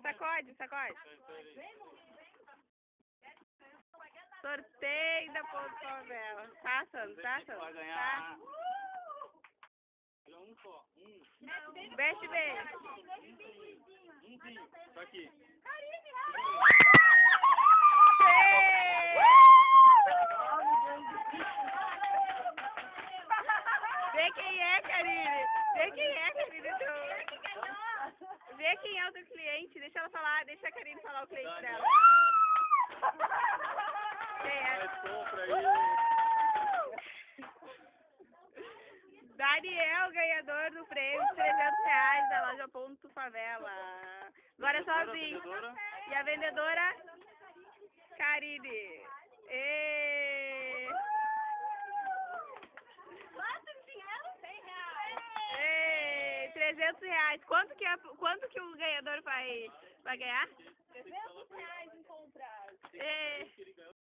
Sacode, sacode. Sorteio da Ponto Favela. Tá, Sandro, tá, Sandro? Vai ganhar. Olha um só. Veste bem. Umzinho. Só aqui. Vê quem é, Karine. Vê quem é, Karine. Vê quem é o teu cliente. Deixa ela falar. Deixa a Karine falar o cliente dela. Quem é? Daniel, ganhador do prêmio de R$300 da loja Ponto Favela. Agora é sozinho. E a vendedora? Karine. E... R$300. Quanto que o ganhador vai ganhar? R$300 em compra.